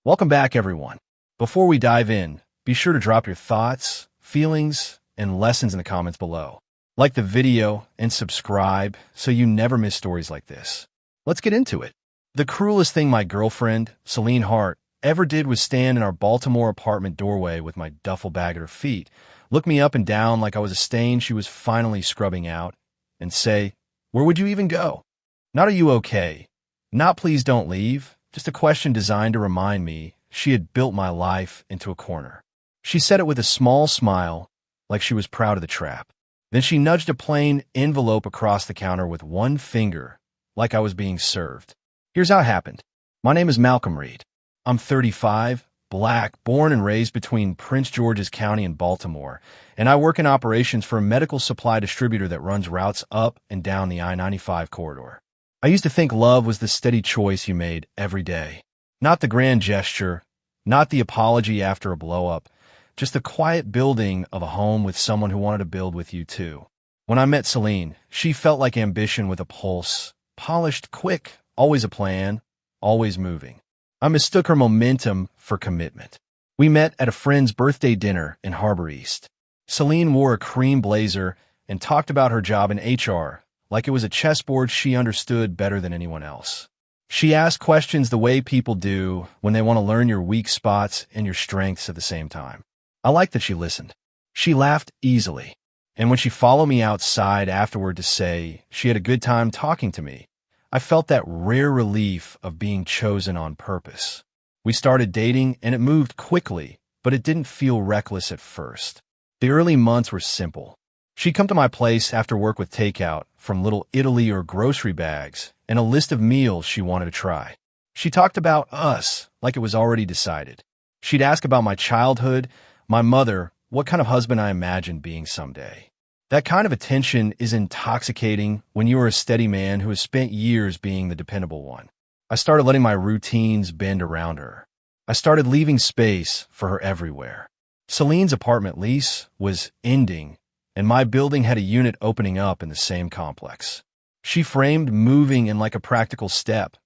Welcome back, everyone. Before we dive in, be sure to drop your thoughts, feelings, and lessons in the comments below. Like the video and subscribe so you never miss stories like this. Let's get into it. The cruelest thing my girlfriend, Celine Hart, ever did was stand in our Baltimore apartment doorway with my duffel bag at her feet, look me up and down like I was a stain she was finally scrubbing out, and say, "Where would you even go?" Not "Are you okay?" Not "Please don't leave." Just a question designed to remind me she had built my life into a corner. She said it with a small smile, like she was proud of the trap. Then she nudged a plain envelope across the counter with one finger, like I was being served. Here's how it happened. My name is Malcolm Reed. I'm 35, black, born and raised between Prince George's County and Baltimore, and I work in operations for a medical supply distributor that runs routes up and down the I-95 corridor. I used to think love was the steady choice you made every day. Not the grand gesture, not the apology after a blow-up, just the quiet building of a home with someone who wanted to build with you too. When I met Celine, she felt like ambition with a pulse, polished, quick, always a plan, always moving. I mistook her momentum for commitment. We met at a friend's birthday dinner in Harbor East. Celine wore a cream blazer and talked about her job in HR, like it was a chessboard she understood better than anyone else. She asked questions the way people do when they want to learn your weak spots and your strengths at the same time. I liked that she listened. She laughed easily, and when she followed me outside afterward to say she had a good time talking to me, I felt that rare relief of being chosen on purpose. We started dating, and it moved quickly, but it didn't feel reckless at first. The early months were simple. She'd come to my place after work with takeout from Little Italy or grocery bags and a list of meals she wanted to try. She talked about us like it was already decided. She'd ask about my childhood, my mother, what kind of husband I imagined being someday. That kind of attention is intoxicating when you are a steady man who has spent years being the dependable one. I started letting my routines bend around her. I started leaving space for her everywhere. Celine's apartment lease was ending, and my building had a unit opening up in the same complex. She framed moving in like a practical step.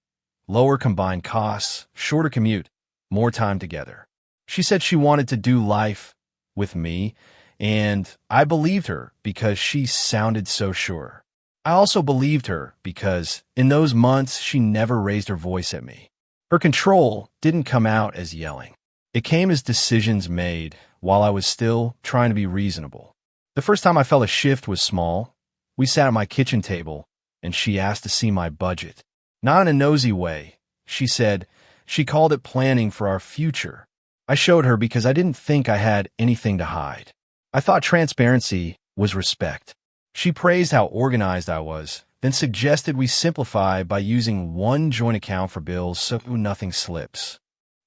Lower combined costs, shorter commute, more time together. She said she wanted to do life with me, and I believed her because she sounded so sure. I also believed her because in those months she never raised her voice at me. Her control didn't come out as yelling. It came as decisions made while I was still trying to be reasonable. The first time I felt a shift was small. We sat at my kitchen table, and she asked to see my budget. Not in a nosy way. She said she called it planning for our future. I showed her because I didn't think I had anything to hide. I thought transparency was respect. She praised how organized I was, then suggested we simplify by using one joint account for bills so nothing slips.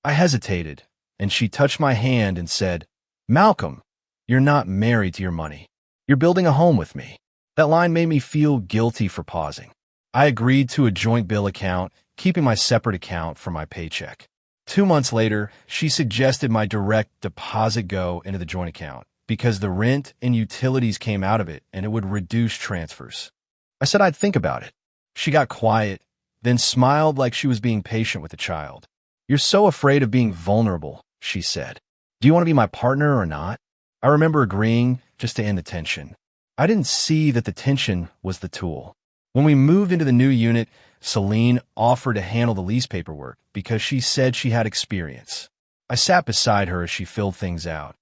I hesitated, and she touched my hand and said, "Malcolm, you're not married to your money. You're building a home with me." That line made me feel guilty for pausing. I agreed to a joint bill account, keeping my separate account for my paycheck. 2 months later, she suggested my direct deposit go into the joint account because the rent and utilities came out of it and it would reduce transfers. I said I'd think about it. She got quiet, then smiled like she was being patient with a child. "You're so afraid of being vulnerable," she said. "Do you want to be my partner or not?" I remember agreeing just to end the tension. I didn't see that the tension was the tool. When we moved into the new unit, Celine offered to handle the lease paperwork because she said she had experience. I sat beside her as she filled things out,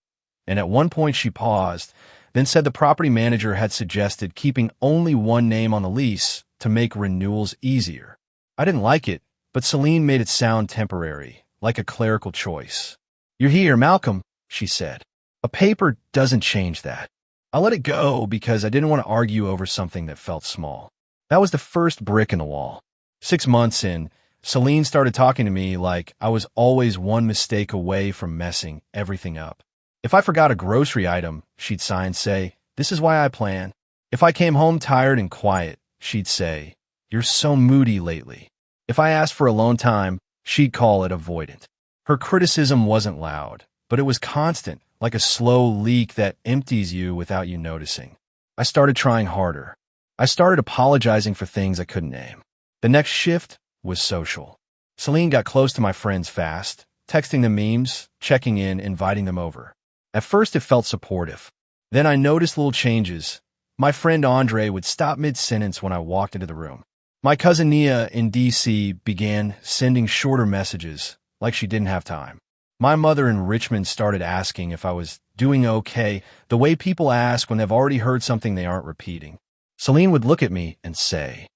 and at one point she paused, then said the property manager had suggested keeping only one name on the lease to make renewals easier. I didn't like it, but Celine made it sound temporary, like a clerical choice. "You're here, Malcolm," she said. "A paper doesn't change that." I let it go because I didn't want to argue over something that felt small. That was the first brick in the wall. 6 months in, Celine started talking to me like I was always one mistake away from messing everything up. If I forgot a grocery item, she'd sigh and say, "This is why I plan." If I came home tired and quiet, she'd say, "You're so moody lately." If I asked for alone time, she'd call it avoidant. Her criticism wasn't loud, but it was constant, like a slow leak that empties you without you noticing. I started trying harder. I started apologizing for things I couldn't name. The next shift was social. Celine got close to my friends fast, texting them memes, checking in, inviting them over. At first, it felt supportive. Then I noticed little changes. My friend Andre would stop mid-sentence when I walked into the room. My cousin Nia in D.C. began sending shorter messages, like she didn't have time. My mother in Richmond started asking if I was doing okay, the way people ask when they've already heard something they aren't repeating. Celine would look at me and say,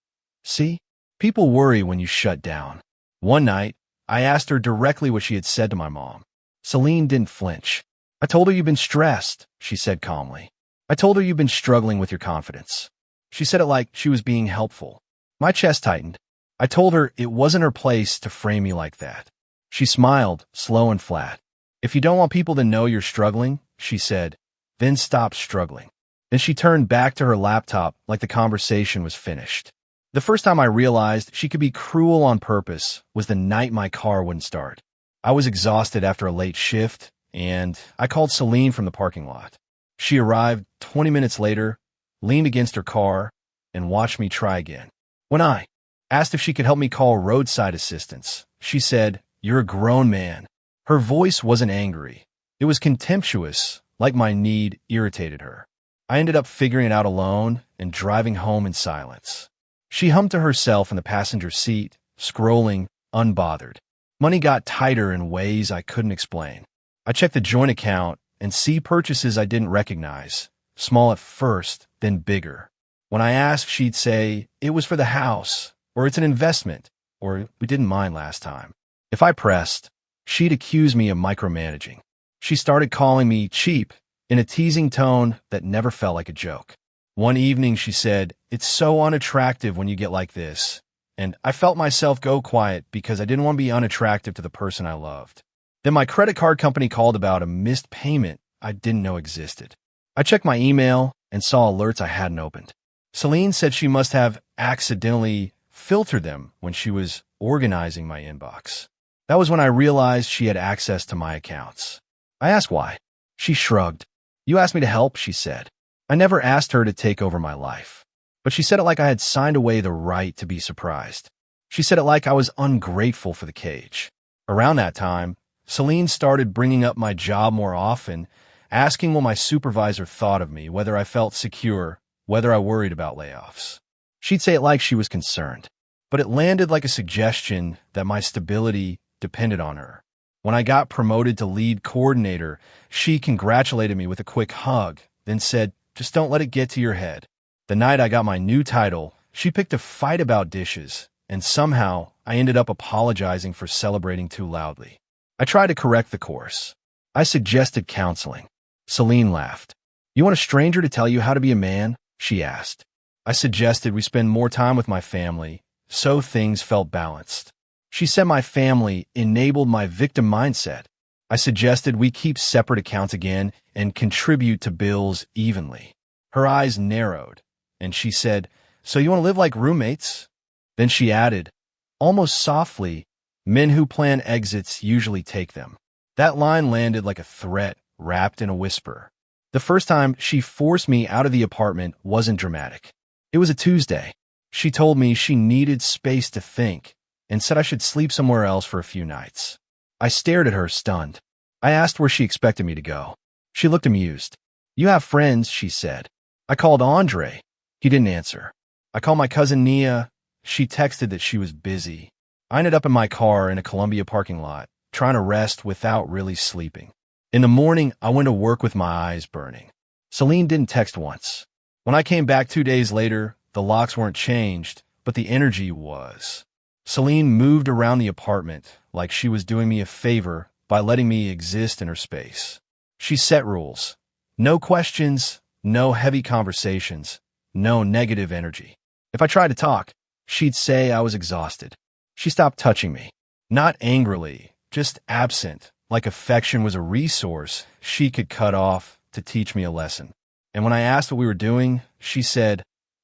"See, people worry when you shut down." One night, I asked her directly what she had said to my mom. Celine didn't flinch. "I told her you've been stressed," she said calmly. "I told her you've been struggling with your confidence." She said it like she was being helpful. My chest tightened. I told her it wasn't her place to frame me like that. She smiled, slow and flat. "If you don't want people to know you're struggling," she said, "then stop struggling." Then she turned back to her laptop like the conversation was finished. The first time I realized she could be cruel on purpose was the night my car wouldn't start. I was exhausted after a late shift, and I called Celine from the parking lot. She arrived 20 minutes later, leaned against her car, and watched me try again. When I asked if she could help me call roadside assistance, she said, "You're a grown man." Her voice wasn't angry. It was contemptuous, like my need irritated her. I ended up figuring it out alone and driving home in silence. She hummed to herself in the passenger seat, scrolling, unbothered. Money got tighter in ways I couldn't explain. I checked the joint account and see purchases I didn't recognize, small at first, then bigger. When I asked, she'd say, "It was for the house," or "It's an investment," or "We didn't mind last time." If I pressed, she'd accuse me of micromanaging. She started calling me cheap in a teasing tone that never felt like a joke. One evening, she said, "It's so unattractive when you get like this," and I felt myself go quiet because I didn't want to be unattractive to the person I loved. Then my credit card company called about a missed payment I didn't know existed. I checked my email and saw alerts I hadn't opened. Celine said she must have accidentally filtered them when she was organizing my inbox. That was when I realized she had access to my accounts. I asked why. She shrugged. "You asked me to help," she said. I never asked her to take over my life. But she said it like I had signed away the right to be surprised. She said it like I was ungrateful for the cage. Around that time, Celine started bringing up my job more often, asking what my supervisor thought of me, whether I felt secure, whether I worried about layoffs. She'd say it like she was concerned, but it landed like a suggestion that my stability depended on her. When I got promoted to lead coordinator, she congratulated me with a quick hug, then said, "Just don't let it get to your head." The night I got my new title, she picked a fight about dishes, and somehow I ended up apologizing for celebrating too loudly. I tried to correct the course. I suggested counseling. Celine laughed. "You want a stranger to tell you how to be a man?" she asked. I suggested we spend more time with my family, so things felt balanced. She said my family enabled my victim mindset. I suggested we keep separate accounts again and contribute to bills evenly. Her eyes narrowed, and she said, "So you want to live like roommates?" Then she added, almost softly, "Men who plan exits usually take them." That line landed like a threat wrapped in a whisper. The first time she forced me out of the apartment wasn't dramatic. It was a Tuesday. She told me she needed space to think and said I should sleep somewhere else for a few nights. I stared at her, stunned. I asked where she expected me to go. She looked amused. "You have friends," she said. I called Andre. He didn't answer. I called my cousin Nia. She texted that she was busy. I ended up in my car in a Columbia parking lot, trying to rest without really sleeping. In the morning, I went to work with my eyes burning. Celine didn't text once. When I came back 2 days later, the locks weren't changed, but the energy was. Celine moved around the apartment like she was doing me a favor by letting me exist in her space. She set rules. No questions, no heavy conversations, no negative energy. If I tried to talk, she'd say I was exhausted. She stopped touching me. Not angrily, just absent, like affection was a resource she could cut off to teach me a lesson. And when I asked what we were doing, she said,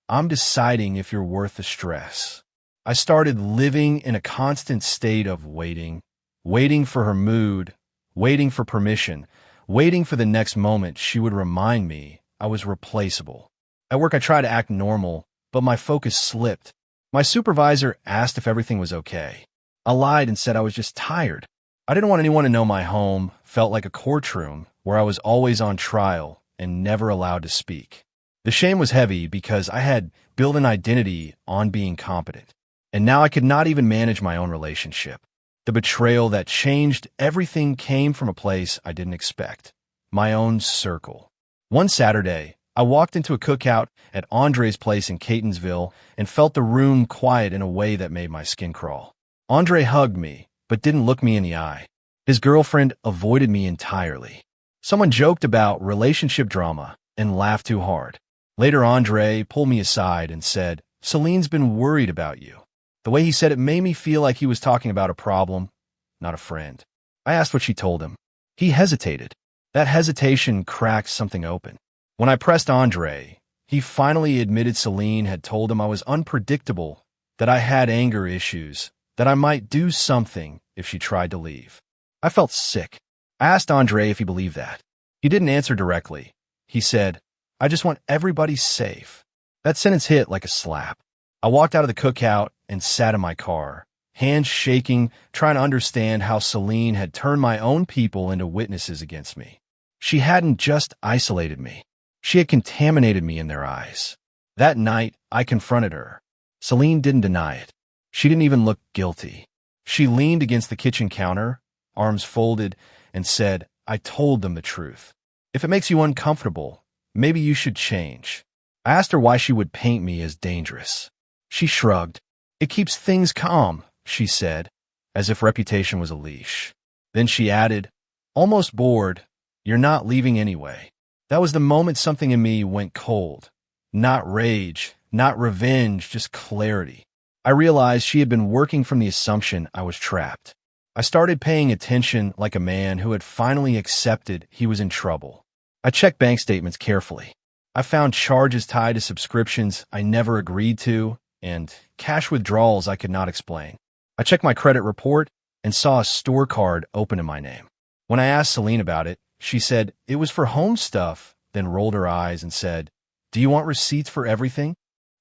"I'm deciding if you're worth the stress." I started living in a constant state of waiting, waiting for her mood, waiting for permission, waiting for the next moment she would remind me I was replaceable. At work, I tried to act normal, but my focus slipped. My supervisor asked if everything was okay. I lied and said I was just tired. I didn't want anyone to know my home felt like a courtroom where I was always on trial and never allowed to speak. The shame was heavy because I had built an identity on being competent, and now I could not even manage my own relationship. The betrayal that changed everything came from a place I didn't expect, my own circle. One Saturday, I walked into a cookout at Andre's place in Catonsville and felt the room quiet in a way that made my skin crawl. Andre hugged me, but didn't look me in the eye. His girlfriend avoided me entirely. Someone joked about relationship drama and laughed too hard. Later, Andre pulled me aside and said, "Celine's been worried about you." The way he said it made me feel like he was talking about a problem, not a friend. I asked what she told him. He hesitated. That hesitation cracked something open. When I pressed Andre, he finally admitted Celine had told him I was unpredictable, that I had anger issues, that I might do something if she tried to leave. I felt sick. I asked Andre if he believed that. He didn't answer directly. He said, "I just want everybody safe." That sentence hit like a slap. I walked out of the cookout and sat in my car, hands shaking, trying to understand how Celine had turned my own people into witnesses against me. She hadn't just isolated me. She had contaminated me in their eyes. That night, I confronted her. Celine didn't deny it. She didn't even look guilty. She leaned against the kitchen counter, arms folded, and said, "I told them the truth. If it makes you uncomfortable, maybe you should change." I asked her why she would paint me as dangerous. She shrugged. "It keeps things calm," she said, as if reputation was a leash. Then she added, almost bored, "You're not leaving anyway." That was the moment something in me went cold. Not rage, not revenge, just clarity. I realized she had been working from the assumption I was trapped. I started paying attention like a man who had finally accepted he was in trouble. I checked bank statements carefully. I found charges tied to subscriptions I never agreed to and cash withdrawals I could not explain. I checked my credit report and saw a store card open in my name. When I asked Celine about it, she said it was for home stuff, then rolled her eyes and said, "Do you want receipts for everything?"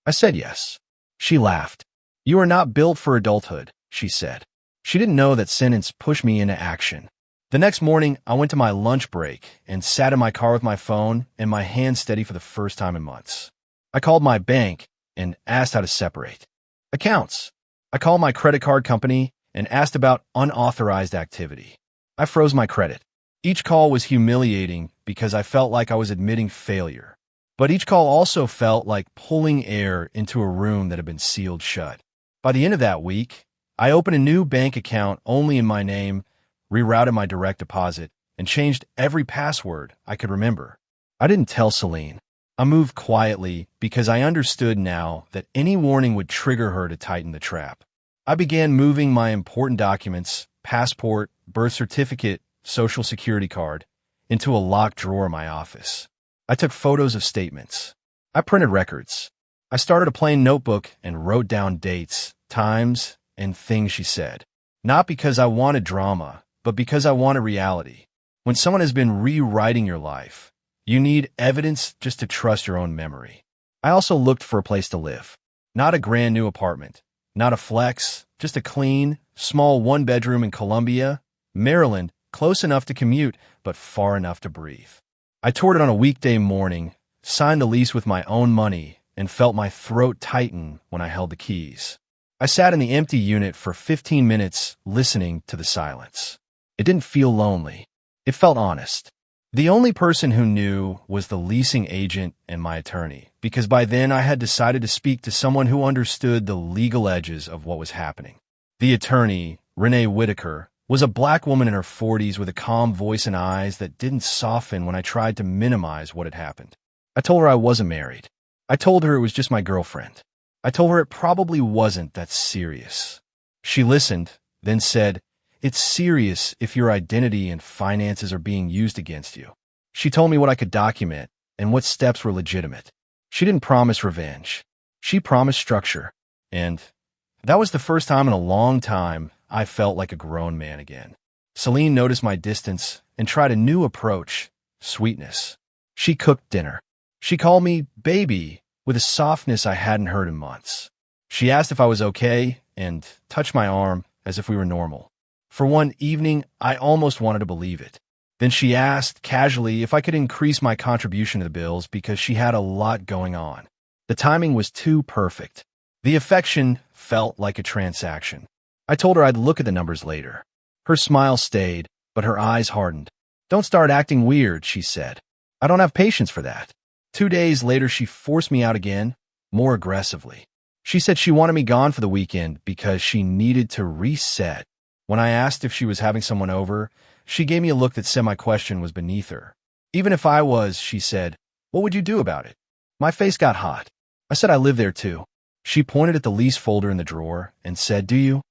I said yes. She laughed. "You are not built for adulthood," she said. She didn't know that sentence pushed me into action. The next morning, I went to my lunch break and sat in my car with my phone and my hands steady for the first time in months. I called my bank and asked how to separate accounts. I called my credit card company and asked about unauthorized activity. I froze my credit. Each call was humiliating because I felt like I was admitting failure. But each call also felt like pulling air into a room that had been sealed shut. By the end of that week, I opened a new bank account only in my name, rerouted my direct deposit, and changed every password I could remember. I didn't tell Celine. I moved quietly because I understood now that any warning would trigger her to tighten the trap. I began moving my important documents, passport, birth certificate, social security card, into a locked drawer in my office. I took photos of statements. I printed records. I started a plain notebook and wrote down dates, times, and things she said. Not because I wanted drama, but because I wanted reality. When someone has been rewriting your life, you need evidence just to trust your own memory. I also looked for a place to live. Not a brand new apartment, not a flex, just a clean, small one-bedroom in Columbia, Maryland, close enough to commute, but far enough to breathe. I toured it on a weekday morning, signed the lease with my own money, and felt my throat tighten when I held the keys. I sat in the empty unit for 15 minutes, listening to the silence. It didn't feel lonely. It felt honest. The only person who knew was the leasing agent and my attorney, because by then I had decided to speak to someone who understood the legal edges of what was happening. The attorney, Renee Whitaker, was a black woman in her 40s with a calm voice and eyes that didn't soften when I tried to minimize what had happened. I told her I wasn't married. I told her it was just my girlfriend. I told her it probably wasn't that serious. She listened, then said, "It's serious if your identity and finances are being used against you." She told me what I could document and what steps were legitimate. She didn't promise revenge. She promised structure. And that was the first time in a long time I felt like a grown man again. Celine noticed my distance and tried a new approach, sweetness. She cooked dinner. She called me baby with a softness I hadn't heard in months. She asked if I was okay and touched my arm as if we were normal. For one evening, I almost wanted to believe it. Then she asked casually if I could increase my contribution to the bills because she had a lot going on. The timing was too perfect. The affection felt like a transaction. I told her I'd look at the numbers later. Her smile stayed, but her eyes hardened. "Don't start acting weird," she said. "I don't have patience for that." 2 days later, she forced me out again, more aggressively. She said she wanted me gone for the weekend because she needed to reset. When I asked if she was having someone over, she gave me a look that said my question was beneath her. "Even if I was," she said, "what would you do about it?" My face got hot. I said I live there too. She pointed at the lease folder in the drawer and said, "Do you?"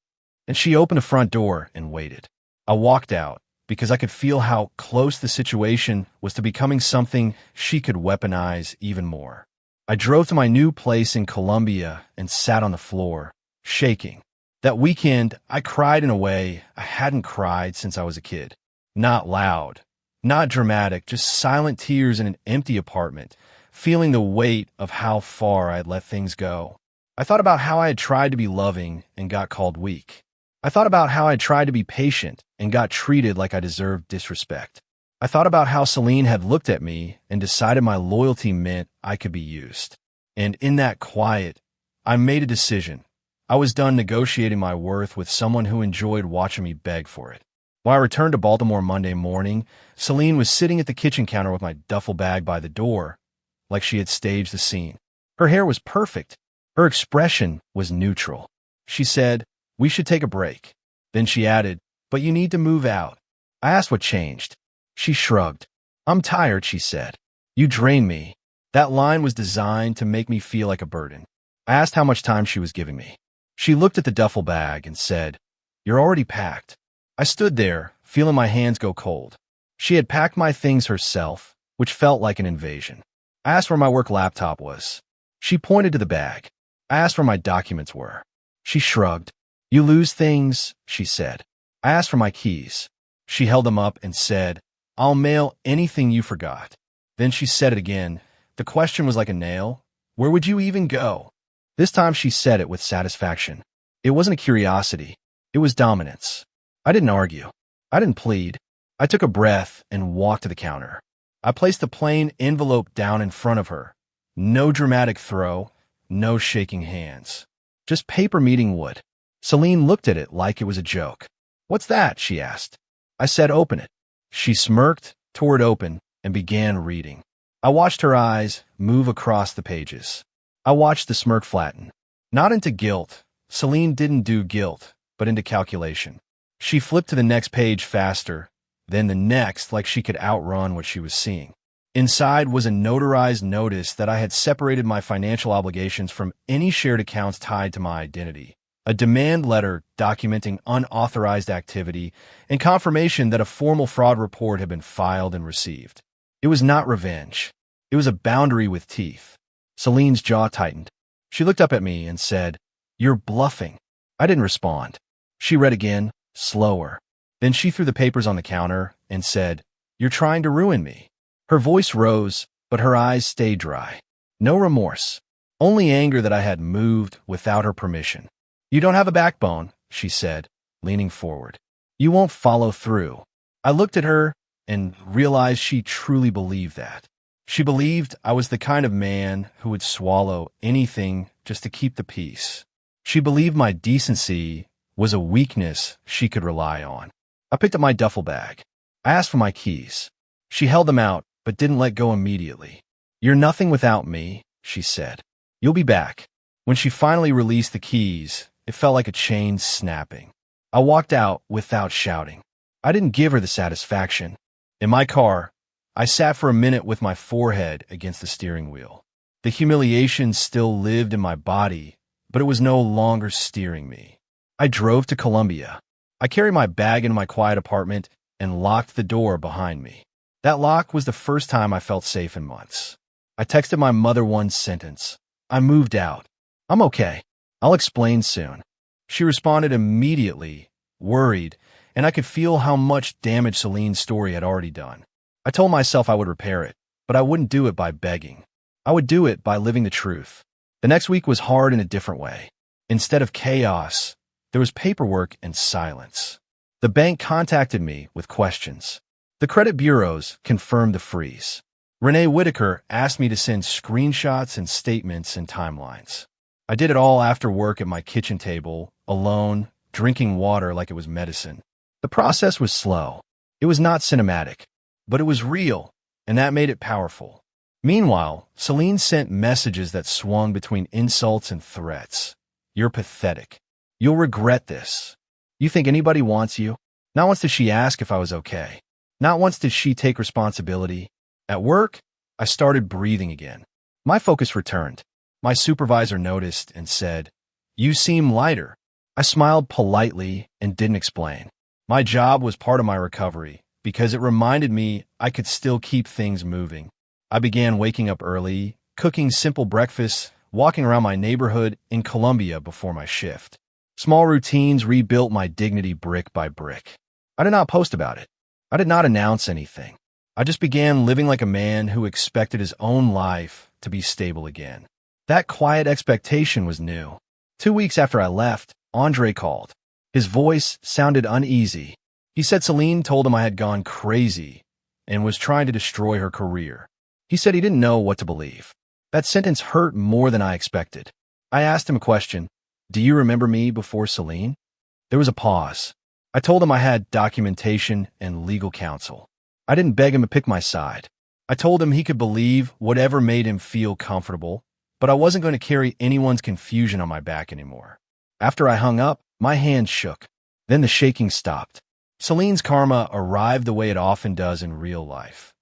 And she opened the front door and waited. I walked out because I could feel how close the situation was to becoming something she could weaponize even more. I drove to my new place in Colombia and sat on the floor, shaking. That weekend, I cried in a way I hadn't cried since I was a kid. Not loud, not dramatic, just silent tears in an empty apartment, feeling the weight of how far I had let things go. I thought about how I had tried to be loving and got called weak. I thought about how I tried to be patient and got treated like I deserved disrespect. I thought about how Celine had looked at me and decided my loyalty meant I could be used. And in that quiet, I made a decision. I was done negotiating my worth with someone who enjoyed watching me beg for it. When I returned to Baltimore Monday morning, Celine was sitting at the kitchen counter with my duffel bag by the door, like she had staged the scene. Her hair was perfect. Her expression was neutral. She said, "We should take a break." Then she added, "But you need to move out." I asked what changed. She shrugged. "I'm tired," she said. "You drain me." That line was designed to make me feel like a burden. I asked how much time she was giving me. She looked at the duffel bag and said, "You're already packed." I stood there, feeling my hands go cold. She had packed my things herself, which felt like an invasion. I asked where my work laptop was. She pointed to the bag. I asked where my documents were. She shrugged. "You lose things," she said. I asked for my keys. She held them up and said, "I'll mail anything you forgot." Then she said it again. The question was like a nail. "Where would you even go?" This time she said it with satisfaction. It wasn't a curiosity. It was dominance. I didn't argue. I didn't plead. I took a breath and walked to the counter. I placed the plain envelope down in front of her. No dramatic throw, no shaking hands. Just paper meeting wood. Celine looked at it like it was a joke. "What's that?" she asked. I said, "Open it." She smirked, tore it open, and began reading. I watched her eyes move across the pages. I watched the smirk flatten. Not into guilt. Celine didn't do guilt, but into calculation. She flipped to the next page faster, then the next like she could outrun what she was seeing. Inside was a notarized notice that I had separated my financial obligations from any shared accounts tied to my identity. A demand letter documenting unauthorized activity and confirmation that a formal fraud report had been filed and received. It was not revenge. It was a boundary with teeth. Celine's jaw tightened. She looked up at me and said, "You're bluffing." I didn't respond. She read again, slower. Then she threw the papers on the counter and said, "You're trying to ruin me." Her voice rose, but her eyes stayed dry. No remorse. Only anger that I had moved without her permission. "You don't have a backbone," she said, leaning forward. "You won't follow through." I looked at her and realized she truly believed that. She believed I was the kind of man who would swallow anything just to keep the peace. She believed my decency was a weakness she could rely on. I picked up my duffel bag. I asked for my keys. She held them out, but didn't let go immediately. "You're nothing without me," she said. "You'll be back." When she finally released the keys, it felt like a chain snapping. I walked out without shouting. I didn't give her the satisfaction. In my car, I sat for a minute with my forehead against the steering wheel. The humiliation still lived in my body, but it was no longer steering me. I drove to Columbia. I carried my bag into my quiet apartment and locked the door behind me. That lock was the first time I felt safe in months. I texted my mother one sentence. "I moved out. I'm okay. I'll explain soon." She responded immediately, worried, and I could feel how much damage Celine's story had already done. I told myself I would repair it, but I wouldn't do it by begging. I would do it by living the truth. The next week was hard in a different way. Instead of chaos, there was paperwork and silence. The bank contacted me with questions. The credit bureaus confirmed the freeze. Renee Whitaker asked me to send screenshots and statements and timelines. I did it all after work at my kitchen table, alone, drinking water like it was medicine. The process was slow. It was not cinematic, but it was real, and that made it powerful. Meanwhile, Celine sent messages that swung between insults and threats. You're pathetic. You'll regret this. You think anybody wants you? Not once did she ask if I was okay. Not once did she take responsibility. At work, I started breathing again. My focus returned. My supervisor noticed and said, "You seem lighter." I smiled politely and didn't explain. My job was part of my recovery because it reminded me I could still keep things moving. I began waking up early, cooking simple breakfasts, walking around my neighborhood in Columbia before my shift. Small routines rebuilt my dignity brick by brick. I did not post about it. I did not announce anything. I just began living like a man who expected his own life to be stable again. That quiet expectation was new. 2 weeks after I left, Andre called. His voice sounded uneasy. He said Celine told him I had gone crazy and was trying to destroy her career. He said he didn't know what to believe. That sentence hurt more than I expected. I asked him a question. Do you remember me before Celine? There was a pause. I told him I had documentation and legal counsel. I didn't beg him to pick my side. I told him he could believe whatever made him feel comfortable, but I wasn't going to carry anyone's confusion on my back anymore. After I hung up, my hands shook. Then the shaking stopped. Celine's karma arrived the way it often does in real life.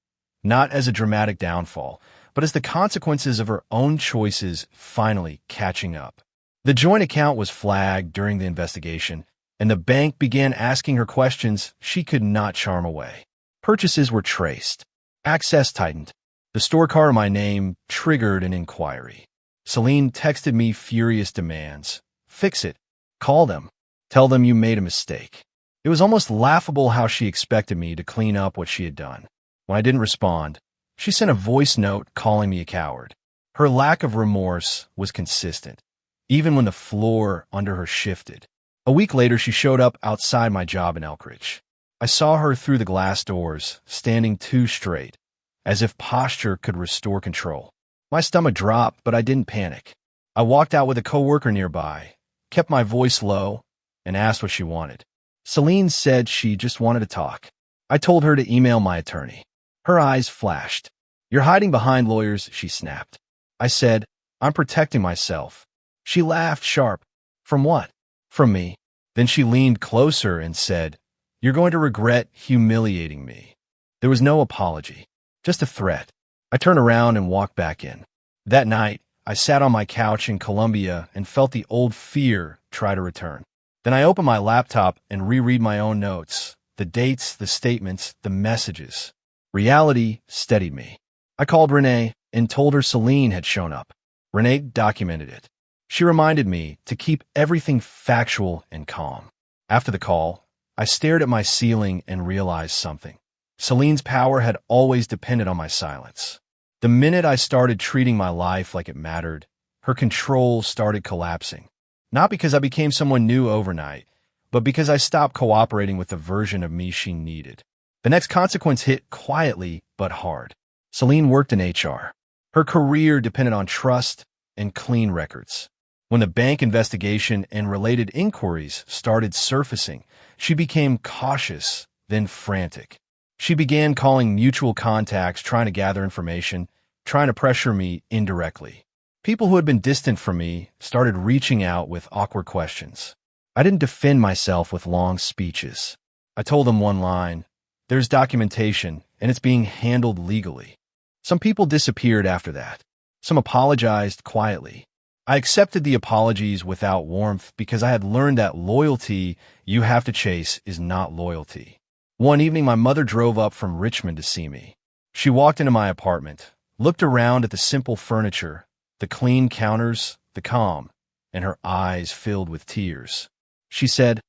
Not as a dramatic downfall, but as the consequences of her own choices finally catching up. The joint account was flagged during the investigation, and the bank began asking her questions she could not charm away. Purchases were traced. Access tightened. The store car in my name triggered an inquiry. Celine texted me furious demands. Fix it. Call them. Tell them you made a mistake. It was almost laughable how she expected me to clean up what she had done. When I didn't respond, she sent a voice note calling me a coward. Her lack of remorse was consistent, even when the floor under her shifted. A week later, she showed up outside my job in Elkridge. I saw her through the glass doors, standing too straight, as if posture could restore control. My stomach dropped, but I didn't panic. I walked out with a coworker nearby, kept my voice low, and asked what she wanted. Celine said she just wanted to talk. I told her to email my attorney. Her eyes flashed. You're hiding behind lawyers, she snapped. I said, I'm protecting myself. She laughed sharp. From what? From me. Then she leaned closer and said, You're going to regret humiliating me. There was no apology, just a threat. I turned around and walked back in. That night, I sat on my couch in Columbia and felt the old fear try to return. Then I opened my laptop and reread my own notes, the dates, the statements, the messages. Reality steadied me. I called Renee and told her Celine had shown up. Renee documented it. She reminded me to keep everything factual and calm. After the call, I stared at my ceiling and realized something. Celine's power had always depended on my silence. The minute I started treating my life like it mattered, her control started collapsing. Not because I became someone new overnight, but because I stopped cooperating with the version of me she needed. The next consequence hit quietly but hard. Celine worked in HR. Her career depended on trust and clean records. When the bank investigation and related inquiries started surfacing, she became cautious, then frantic. She began calling mutual contacts, trying to gather information, trying to pressure me indirectly. People who had been distant from me started reaching out with awkward questions. I didn't defend myself with long speeches. I told them one line, There's documentation, and it's being handled legally. Some people disappeared after that. Some apologized quietly. I accepted the apologies without warmth because I had learned that loyalty you have to chase is not loyalty. One evening, my mother drove up from Richmond to see me. She walked into my apartment, looked around at the simple furniture, the clean counters, the calm, and her eyes filled with tears. She said,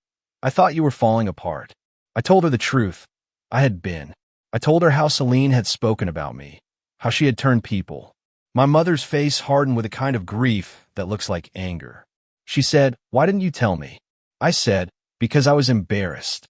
I thought you were falling apart. I told her the truth. I had been. I told her how Celine had spoken about me, how she had turned people. My mother's face hardened with a kind of grief that looks like anger. She said, Why didn't you tell me? I said, Because I was embarrassed.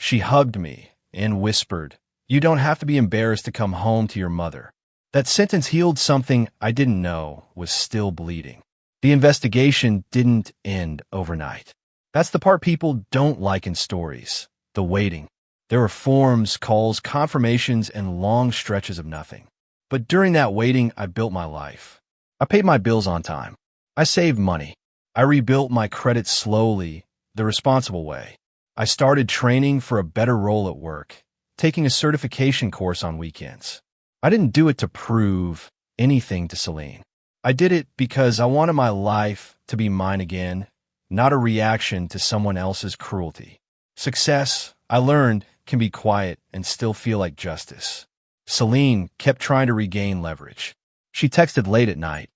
She hugged me and whispered, "You don't have to be embarrassed to come home to your mother." That sentence healed something I didn't know was still bleeding. The investigation didn't end overnight. That's the part people don't like in stories, the waiting. There were forms, calls, confirmations, and long stretches of nothing. But during that waiting, I built my life. I paid my bills on time. I saved money. I rebuilt my credit slowly, the responsible way. I started training for a better role at work, taking a certification course on weekends. I didn't do it to prove anything to Celine. I did it because I wanted my life to be mine again, not a reaction to someone else's cruelty. Success, I learned, can be quiet and still feel like justice. Celine kept trying to regain leverage. She texted late at night,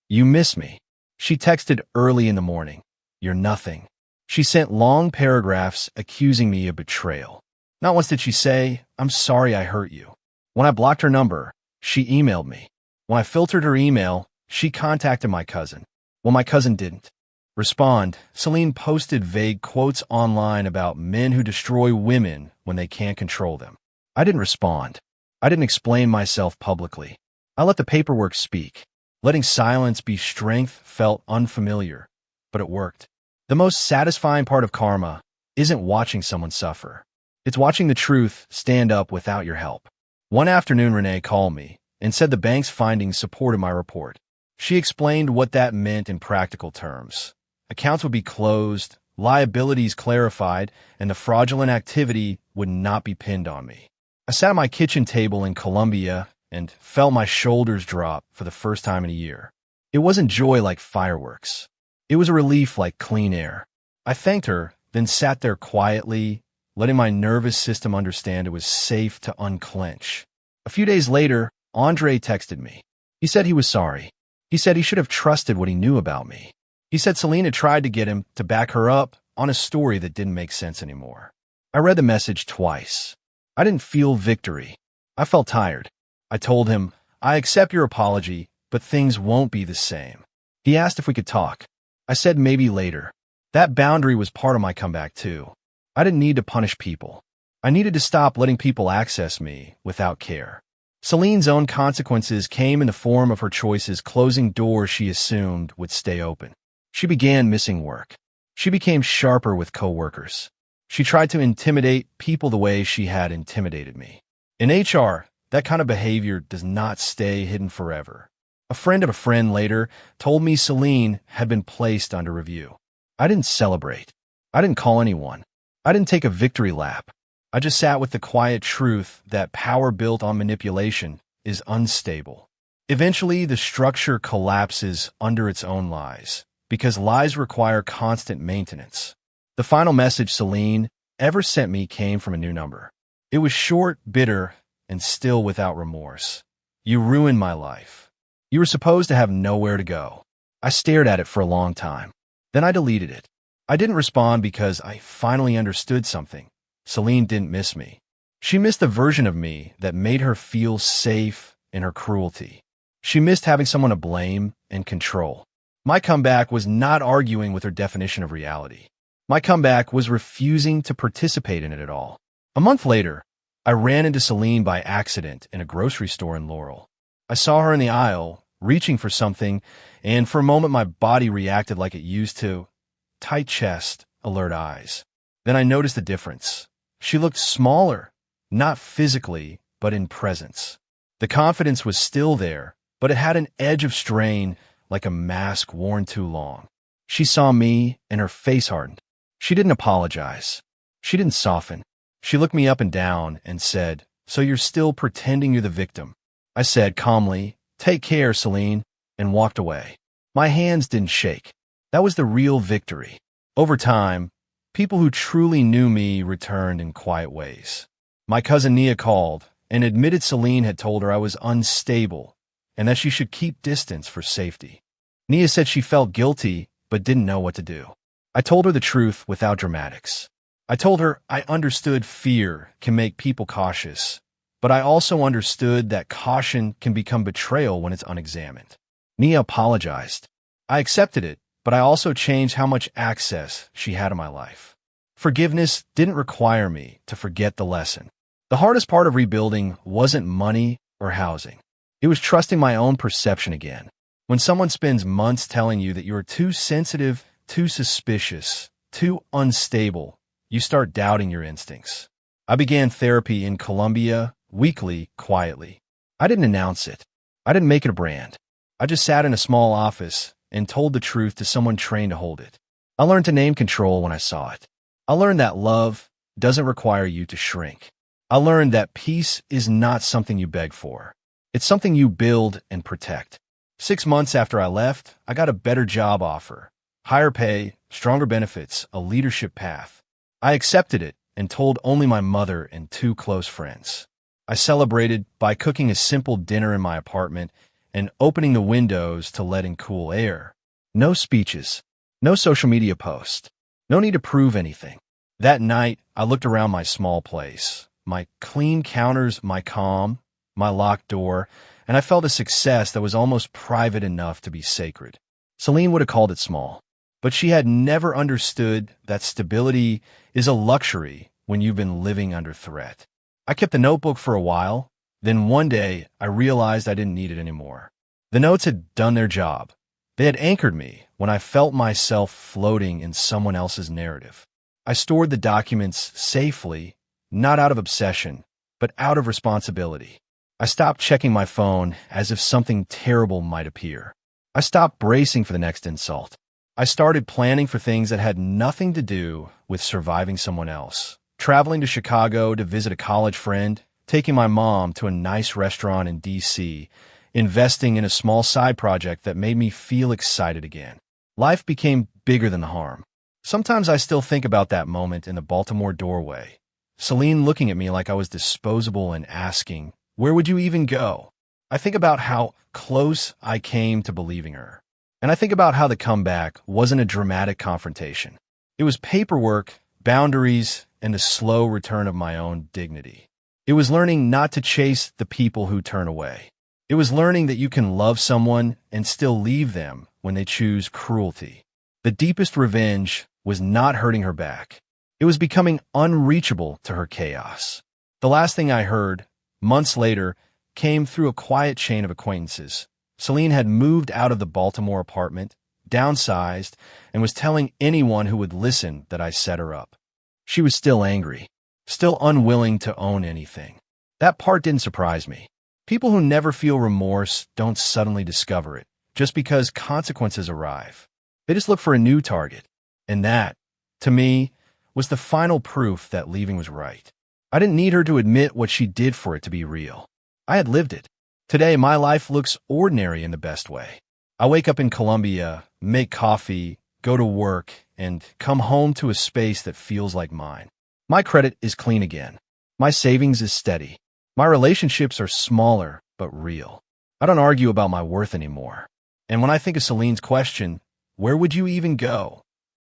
"You miss me." She texted early in the morning, "You're nothing." She sent long paragraphs accusing me of betrayal. Not once did she say, "I'm sorry I hurt you." When I blocked her number, she emailed me. When I filtered her email, she contacted my cousin. When my cousin didn't respond, Celine posted vague quotes online about men who destroy women when they can't control them. I didn't respond. I didn't explain myself publicly. I let the paperwork speak. Letting silence be strength felt unfamiliar, but it worked. The most satisfying part of karma isn't watching someone suffer. It's watching the truth stand up without your help. One afternoon, Renee called me and said the bank's findings supported my report. She explained what that meant in practical terms. Accounts would be closed, liabilities clarified, and the fraudulent activity would not be pinned on me. I sat at my kitchen table in Colombia and felt my shoulders drop for the first time in a year. It wasn't joy like fireworks. It was a relief like clean air. I thanked her, then sat there quietly, letting my nervous system understand it was safe to unclench. A few days later, Andre texted me. He said he was sorry. He said he should have trusted what he knew about me. He said Selena tried to get him to back her up on a story that didn't make sense anymore. I read the message twice. I didn't feel victory. I felt tired. I told him, "I accept your apology, but things won't be the same." He asked if we could talk. I said maybe later. That boundary was part of my comeback too. I didn't need to punish people. I needed to stop letting people access me without care. Celine's own consequences came in the form of her choices closing doors she assumed would stay open. She began missing work. She became sharper with coworkers. She tried to intimidate people the way she had intimidated me. In HR, that kind of behavior does not stay hidden forever. A friend of a friend later told me Celine had been placed under review. I didn't celebrate. I didn't call anyone. I didn't take a victory lap. I just sat with the quiet truth that power built on manipulation is unstable. Eventually, the structure collapses under its own lies, because lies require constant maintenance. The final message Celine ever sent me came from a new number. It was short, bitter, and still without remorse. "You ruined my life. You were supposed to have nowhere to go." I stared at it for a long time. Then I deleted it. I didn't respond because I finally understood something. Celine didn't miss me. She missed the version of me that made her feel safe in her cruelty. She missed having someone to blame and control. My comeback was not arguing with her definition of reality. My comeback was refusing to participate in it at all. A month later, I ran into Celine by accident in a grocery store in Laurel. I saw her in the aisle, reaching for something, and for a moment my body reacted like it used to. Tight chest, alert eyes. Then I noticed the difference. She looked smaller, not physically, but in presence. The confidence was still there, but it had an edge of strain, like a mask worn too long. She saw me, and her face hardened. She didn't apologize. She didn't soften. She looked me up and down and said, "So you're still pretending you're the victim?" I said calmly, "Take care, Celine," and walked away. My hands didn't shake. That was the real victory. Over time, people who truly knew me returned in quiet ways. My cousin Nia called and admitted Celine had told her I was unstable and that she should keep distance for safety. Nia said she felt guilty but didn't know what to do. I told her the truth without dramatics. I told her I understood fear can make people cautious, but I also understood that caution can become betrayal when it's unexamined. Nia apologized. I accepted it, but I also changed how much access she had in my life. Forgiveness didn't require me to forget the lesson. The hardest part of rebuilding wasn't money or housing. It was trusting my own perception again. When someone spends months telling you that you are too sensitive, too suspicious, too unstable, you start doubting your instincts. I began therapy in Colombia, weekly, quietly. I didn't announce it. I didn't make it a brand. I just sat in a small office and told the truth to someone trained to hold it. I learned to name control when I saw it. I learned that love doesn't require you to shrink. I learned that peace is not something you beg for. It's something you build and protect. 6 months after I left, I got a better job offer. Higher pay, stronger benefits, a leadership path. I accepted it and told only my mother and 2 close friends. I celebrated by cooking a simple dinner in my apartment and opening the windows to let in cool air. No speeches, no social media posts, no need to prove anything. That night, I looked around my small place, my clean counters, my calm, my locked door, and I felt a success that was almost private enough to be sacred. Celine would have called it small, but she had never understood that stability is a luxury when you've been living under threat. I kept the notebook for a while, then one day I realized I didn't need it anymore. The notes had done their job. They had anchored me when I felt myself floating in someone else's narrative. I stored the documents safely, not out of obsession, but out of responsibility. I stopped checking my phone as if something terrible might appear. I stopped bracing for the next insult. I started planning for things that had nothing to do with surviving someone else. Traveling to Chicago to visit a college friend, taking my mom to a nice restaurant in D.C., investing in a small side project that made me feel excited again. Life became bigger than the harm. Sometimes I still think about that moment in the Baltimore doorway. Celine looking at me like I was disposable and asking, "Where would you even go?" I think about how close I came to believing her. And I think about how the comeback wasn't a dramatic confrontation. It was paperwork, boundaries, and the slow return of my own dignity. It was learning not to chase the people who turn away. It was learning that you can love someone and still leave them when they choose cruelty. The deepest revenge was not hurting her back. It was becoming unreachable to her chaos. The last thing I heard, months later, came through a quiet chain of acquaintances. Celine had moved out of the Baltimore apartment, downsized, and was telling anyone who would listen that I set her up. She was still angry, still unwilling to own anything. That part didn't surprise me. People who never feel remorse don't suddenly discover it, just because consequences arrive. They just look for a new target. And that, to me, was the final proof that leaving was right. I didn't need her to admit what she did for it to be real. I had lived it. Today, my life looks ordinary in the best way. I wake up in Colombia, make coffee, go to work, and come home to a space that feels like mine. My credit is clean again. My savings is steady. My relationships are smaller, but real. I don't argue about my worth anymore. And when I think of Celine's question, where would you even go?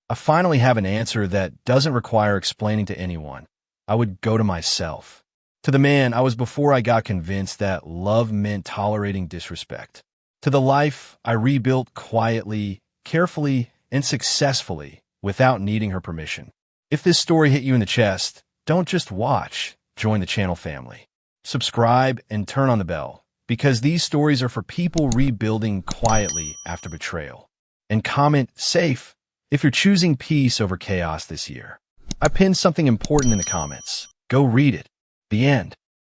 I finally have an answer that doesn't require explaining to anyone. I would go to myself. To the man I was before I got convinced that love meant tolerating disrespect. To the life I rebuilt quietly, carefully, and successfully without needing her permission. If this story hit you in the chest, don't just watch, join the channel family. Subscribe and turn on the bell, because these stories are for people rebuilding quietly after betrayal. And comment safe if you're choosing peace over chaos this year. I pinned something important in the comments. Go read it. The end.